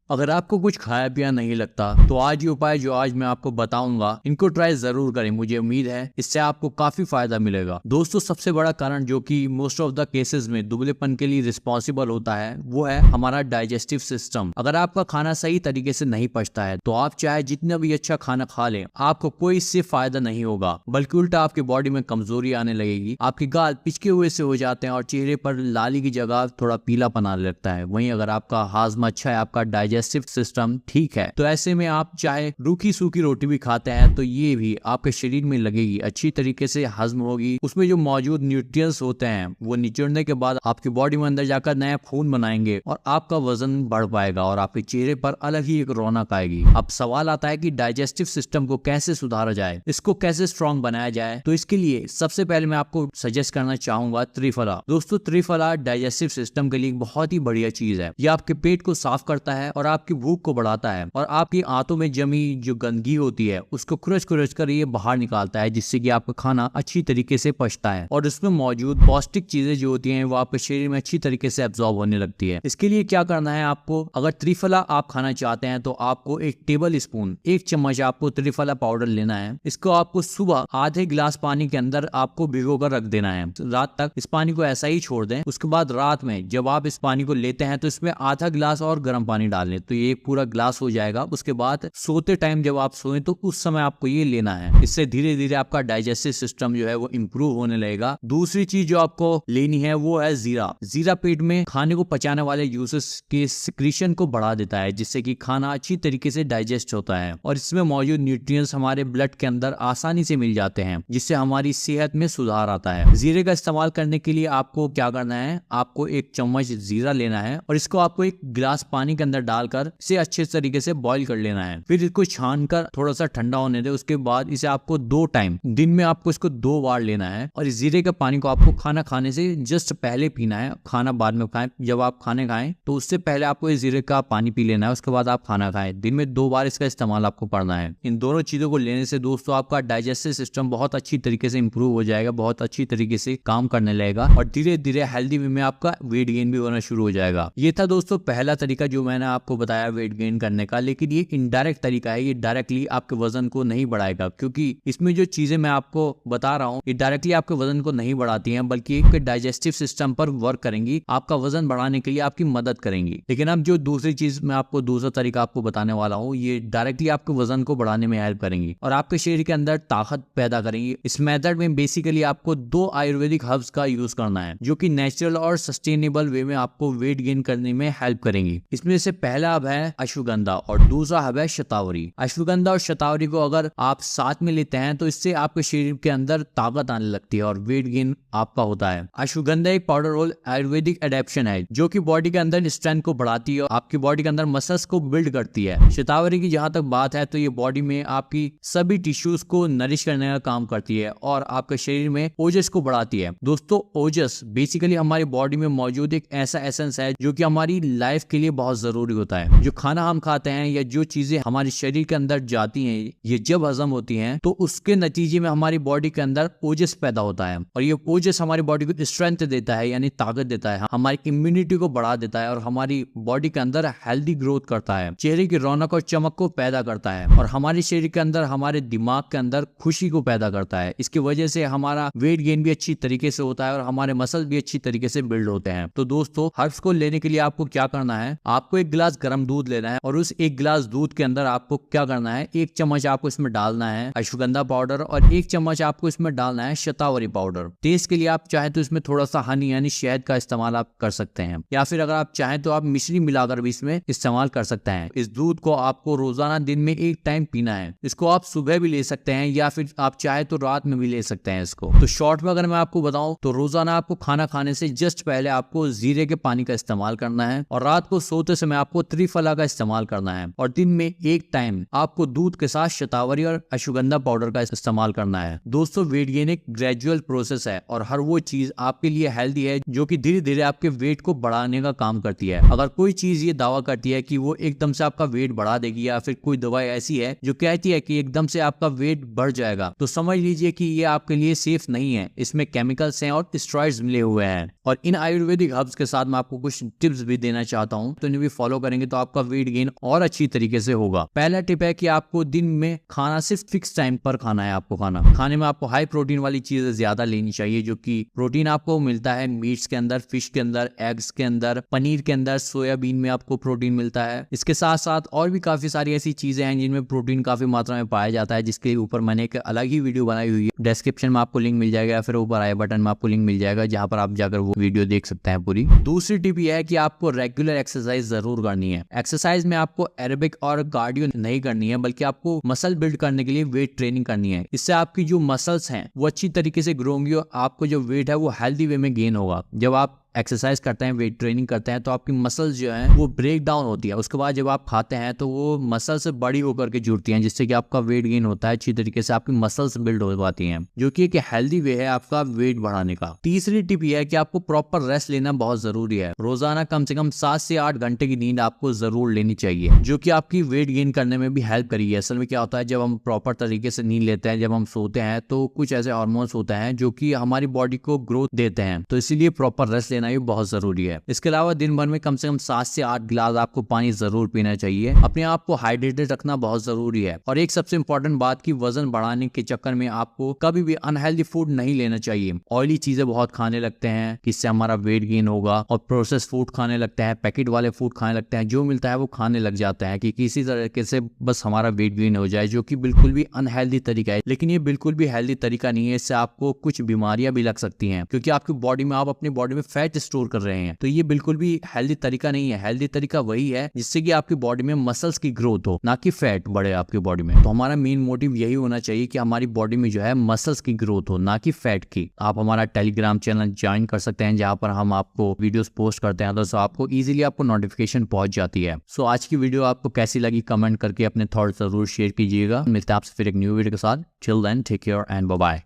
अगर आपको कुछ खाया पिया नहीं लगता तो आज ये उपाय जो आज मैं आपको बताऊंगा इनको ट्राई जरूर करें। मुझे उम्मीद है इससे आपको काफी फायदा मिलेगा। दोस्तों, सबसे बड़ा कारण जो कि मोस्ट ऑफ द केसेस में दुबलेपन के लिए रिस्पॉन्सिबल होता है वो है हमारा डाइजेस्टिव सिस्टम। अगर आपका खाना सही तरीके से नहीं पचता है तो आप चाहे जितना भी अच्छा खाना खा लें, आपको कोई इससे फायदा नहीं होगा, बल्कि उल्टा आपकी बॉडी में कमजोरी आने लगेगी। आपके गाल पिचके हुए से हो जाते हैं और चेहरे पर लाली की जगह थोड़ा पीलापन आने लगता है। वहीं अगर आपका हाजमा अच्छा है, आपका डाइजेस्टिव सिस्टम ठीक है, तो ऐसे में आप चाहे रूखी सूखी रोटी भी खाते हैं तो ये भी आपके शरीर में लगेगी, अच्छी तरीके से हजम होगी। उसमें जो मौजूद न्यूट्रिएंट्स होते हैं वो निचोड़ने के बाद आपकी बॉडी में अंदर जाकर नया खून बनाएंगे और आपका वजन बढ़ पाएगा और आपके चेहरे पर अलग ही एक रौनक आएगी। अब सवाल आता है कि डाइजेस्टिव सिस्टम को कैसे सुधारा जाए, इसको कैसे स्ट्रॉन्ग बनाया जाए। तो इसके लिए सबसे पहले मैं आपको सजेस्ट करना चाहूंगा त्रिफला। दोस्तों, त्रिफला डाइजेस्टिव सिस्टम के लिए बहुत ही बढ़िया चीज है। ये आपके पेट को साफ करता है और आपकी भूख को बढ़ाता है और आपकी आंतों में जमी जो गंदगी होती है उसको खुरच खुरच कर ये बाहर निकालता है, जिससे कि आपका खाना अच्छी तरीके से पचता है और उसमें मौजूद पौष्टिक चीजें जो होती हैं वो आपके शरीर में अच्छी तरीके से एब्जॉर्ब होने लगती है। इसके लिए क्या करना है आपको, अगर त्रिफला आप खाना चाहते हैं तो आपको 1 टेबल स्पून 1 चम्मच आपको त्रिफला पाउडर लेना है। इसको आपको सुबह आधे गिलास पानी के अंदर आपको भिगो कर रख देना है। रात तक इस पानी को ऐसा ही छोड़ दें। उसके बाद रात में जब आप इस पानी को लेते हैं तो इसमें आधा गिलास और गर्म पानी डाल लें तो ये पूरा गिलास हो जाएगा। उसके बाद सोते टाइम जब आप सोएं तो उस समय आपको ये लेना है। इससे धीरे धीरे आपका डाइजेस्टिव सिस्टम जो है वो इंप्रूव होने लगेगा। दूसरी चीज जो आपको लेनी है वो है जीरा। जीरा पेट में खाने को पचाने वाले यूसेस के सिक्रीशन को बढ़ा देता है, जिससे कि खाना अच्छी तरीके से डाइजेस्ट होता है और इसमें मौजूद न्यूट्रिएंट्स हमारे ब्लड के अंदर आसानी से मिल जाते हैं, जिससे हमारी सेहत में सुधार आता है। जीरे का इस्तेमाल करने के लिए आपको क्या करना है, आपको 1 चम्मच जीरा लेना है और इसको आपको 1 गिलास पानी के अंदर डालकर इसे अच्छे तरीके से बॉईल कर लेना है। फिर इसको छानकर थोड़ा सा ठंडा होने दे। उसके बाद इसे आपको 2 टाइम दिन में आपको इसको 2 बार लेना है और इस जीरे के पानी को आपको खाना खाने से जस्ट पहले पीना है। खाना बाद में खाएं, जब आप खाने खाएं तो उससे पहले आपको इस जीरे का पानी पी लेना है। उसके बाद आप खाना खाएं। दिन में 2 बार इसका इस्तेमाल आपको करना है। इन दोनों चीजों को लेने से दोस्तों आपका डाइजेस्टिव सिस्टम बहुत अच्छी तरीके से इंप्रूव हो जाएगा, बहुत अच्छी तरीके से काम करने लगेगा और धीरे धीरे हेल्दी वे में आपका वेट गेन भी होना शुरू हो जाएगा। ये था दोस्तों पहला तरीका जो मैंने आपको बताया वेट गेन करने का, लेकिन ये इनडायरेक्ट तरीका है। ये डायरेक्टली आपके वजन को नहीं बढ़ाएगा, क्योंकि इसमें जो चीजें मैं आपको बता रहा हूँ ये डायरेक्टली आपके वजन को नहीं बढ़ाती हैं, बल्कि आपके डाइजेस्टिव सिस्टम पर वर्क करेंगी, आपका वजन बढ़ाने के लिए आपकी मदद करेंगी। लेकिन अब जो दूसरी चीज मैं आपको दूसरा तरीका आपको बताने वाला हूँ, ये डायरेक्टली आपके वजन को बढ़ाने में हेल्प करेंगी और आपके शरीर के अंदर ताकत पैदा करेंगी। इस मेथड में बेसिकली आपको 2 आयुर्वेदिक हर्ब्स का यूज करना है, जो कि नेचुरल और सस्टेनेबल वे में आपको वेट गेन करने में हेल्प करेंगी। इसमें से पहला हब है अश्वगंधा और दूसरा हब है शतावरी। अश्वगंधा और शतावरी को अगर आप साथ में लेते हैं तो इससे आपके शरीर के अंदर ताकत आने लगती है और वेट गेन आपका होता है। अश्वगंधा एक पाउडर रोल आयुर्वेदिक एडेप्शन है जो कि बॉडी के अंदर स्ट्रेंथ को बढ़ाती है और आपकी बॉडी के अंदर मसल्स को बिल्ड करती है। शतावरी की जहां तक बात है तो ये बॉडी में आपकी सभी टिश्यूज को नरिश करने का काम करती है और आपके शरीर में ओजस को बढ़ाती है। दोस्तों, ओजस बेसिकली हमारी बॉडी में मौजूद एक ऐसा एसेंस है जो कि हमारी लाइफ के लिए बहुत जरूरी होता है। जो खाना हम खाते हैं या जो चीजें हमारे शरीर के अंदर जाती हैं, ये जब हजम होती हैं तो उसके नतीजे में हमारी बॉडी के अंदर ओजस पैदा होता है और ये ओजस हमारी बॉडी को स्ट्रेंथ देता है, यानी ताकत देता है, हमारी इम्यूनिटी को बढ़ा देता है और हमारी बॉडी के अंदर हेल्दी ग्रोथ करता है, चेहरे की रौनक और चमक को पैदा करता है और हमारे शरीर के अंदर हमारे दिमाग के अंदर खुशी को पैदा करता है। इसकी वजह से हमारा वेट गेन भी अच्छी तरीके से होता है और हमारे मसल भी अच्छी तरीके से बिल्ड होते हैं। तो दोस्तों, हर्ब्स को लेने के लिए आपको क्या करना है, आपको 1 गिलास गर्म दूध लेना है और उस 1 गिलास दूध के अंदर आपको क्या करना है, 1 चम्मच आपको इसमें डालना है अश्वगंधा पाउडर और 1 चम्मच आपको इसमें डालना है शतावरी पाउडर। टेस्ट के लिए आप चाहे तो इसमें थोड़ा सा हनी यानी शहद का इस्तेमाल आप कर सकते हैं, या फिर अगर आप चाहें तो आप मिश्री मिलाकर भी इसमें इस्तेमाल कर सकते हैं। इस दूध को आपको रोजाना दिन में 1 टाइम पीना है। इसको आप सुबह भी ले सकते हैं या फिर आप चाहे तो रात में भी ले सकते हैं इसको। तो शॉर्ट में अगर मैं आपको बताऊं तो रोजाना आपको खाना खाने से जस्ट पहले आपको जीरे के पानी का इस्तेमाल करना है और रात को सोते समय आपको त्रिफला का इस्तेमाल करना है और दिन में 1 टाइम आपको दूध के साथ शतावरी और अश्वगंधा पाउडर का इस्तेमाल करना है। दोस्तों, वेट गेन एक ग्रेजुअल प्रोसेस है और हर वो चीज आपके लिए हेल्दी है जो कि धीरे धीरे आपके वेट को बढ़ाने का काम करती है। अगर कोई चीज ये दावा करती है कि वो एकदम से आपका वेट बढ़ा देगी या फिर कोई दवाई ऐसी है जो कहती है कि एकदम से आपका वेट बढ़ जाएगा, तो समझ लीजिए कि ये आपके लिए सेफ नहीं है। इसमें केमिकल्स हैं और स्टेरॉइड्स मिले हुए हैं। और इन आयुर्वेदिक हर्ब्स के साथ मैं आपको कुछ टिप्स भी देना चाहता हूँ, तो इन्हें भी फॉलो करें करेंगे तो आपका वेट गेन और अच्छी तरीके से होगा। पहला टिप है कि आपको दिन में खाना सिर्फ फिक्स टाइम पर खाना है। आपको खाने में आपको हाई प्रोटीन वाली चीजें ज्यादा लेनी चाहिए, जो कि प्रोटीन आपको मिलता है मीट्स के अंदर, फिश के अंदर, एग्स के अंदर, पनीर के अंदर, सोयाबीन में आपको प्रोटीन मिलता है। इसके साथ साथ और भी काफी सारी ऐसी चीजें हैं जिनमें प्रोटीन काफी मात्रा में पाया जाता है, जिसके ऊपर मैंने एक अलग ही वीडियो बनाई हुई है। डिस्क्रिप्शन में आपको लिंक मिल जाएगा या फिर ऊपर आई बटन में आपको लिंक मिल जाएगा, जहां पर आप जाकर वो वीडियो देख सकते हैं पूरी। दूसरी टिप यह है कि आपको रेगुलर एक्सरसाइज जरूर करनी है। एक्सरसाइज में आपको एरोबिक और कार्डियो नहीं करनी है, बल्कि आपको मसल बिल्ड करने के लिए वेट ट्रेनिंग करनी है। इससे आपकी जो मसल्स हैं वो अच्छी तरीके से ग्रो होंगी और आपको जो वेट है वो हेल्दी वे में गेन होगा। जब आप एक्सरसाइज करते हैं, वेट ट्रेनिंग करते हैं, तो आपकी मसल्स जो हैं वो ब्रेक डाउन होती है। उसके बाद जब आप खाते हैं तो वो मसल्स बड़ी होकर के जुड़ती हैं, जिससे कि आपका वेट गेन होता है। अच्छी तरीके से आपकी मसल्स बिल्ड हो पाती हैं, जो कि एक हेल्दी वे है आपका वेट बढ़ाने का। तीसरी टिप यह है कि आपको प्रॉपर रेस्ट लेना बहुत जरूरी है। रोजाना कम से कम 7 से 8 घंटे की नींद आपको जरूर लेनी चाहिए, जो कि आपकी वेट गेन करने में भी हेल्प करेगी। असल में क्या होता है, जब हम प्रॉपर तरीके से नींद लेते हैं, जब हम सोते हैं, तो कुछ ऐसे हार्मोन्स होते हैं जो कि हमारी बॉडी को ग्रोथ देते हैं, तो इसीलिए प्रॉपर रेस्ट लेना भी बहुत जरूरी है। इसके अलावा दिन भर में कम से कम 7 से 8 गिलास आपको पानी जरूर पीना चाहिए। अपने आप को हाइड्रेटेड रखना बहुत जरूरी है। और एक सबसे इंपॉर्टेंट बात की वजन बढ़ाने के चक्कर में आपको कभी भी अनहेल्दी फूड नहीं लेना चाहिए। ऑयली चीजें बहुत खाने लगते हैं, जिससे हमारा वेट गेन होगा, और प्रोसेस फूड खाने लगते हैं, पैकेट वाले फूड खाने लगते हैं, जो मिलता है वो खाने लग जाता है कि किसी तरीके से बस हमारा वेट गेन हो जाए, जो कि बिल्कुल भी अनहेल्दी तरीका है। लेकिन ये बिल्कुल भी हेल्दी तरीका नहीं है। इससे आपको कुछ बीमारियां भी लग सकती हैं, क्योंकि आपकी बॉडी में आप अपनी बॉडी में फैट स्टोर कर रहे हैं। तो ये बिल्कुल भी हेल्दी तरीका नहीं है। हेल्दी तरीका वही है जिससे कि आपकी बॉडी में मसल्स की ग्रोथ हो, ना कि फैट बढ़े आपकी बॉडी में। तो हमारा मेन मोटिव यही होना चाहिए कि हमारी बॉडी में जो है मसल्स की ग्रोथ हो, ना कि फैट की। आप हमारा टेलीग्राम चैनल ज्वाइन कर सकते हैं, जहां पर हम आपको वीडियोस पोस्ट करते हैं, तो आपको इजीली आपको नोटिफिकेशन पहुंच जाती है। सो आज की वीडियो आपको कैसी लगी कमेंट करके अपने थॉट्स जरूर शेयर कीजिएगा। मिलते हैं आपसे फिर एक न्यू वीडियो के साथ। Till then take care and bye bye.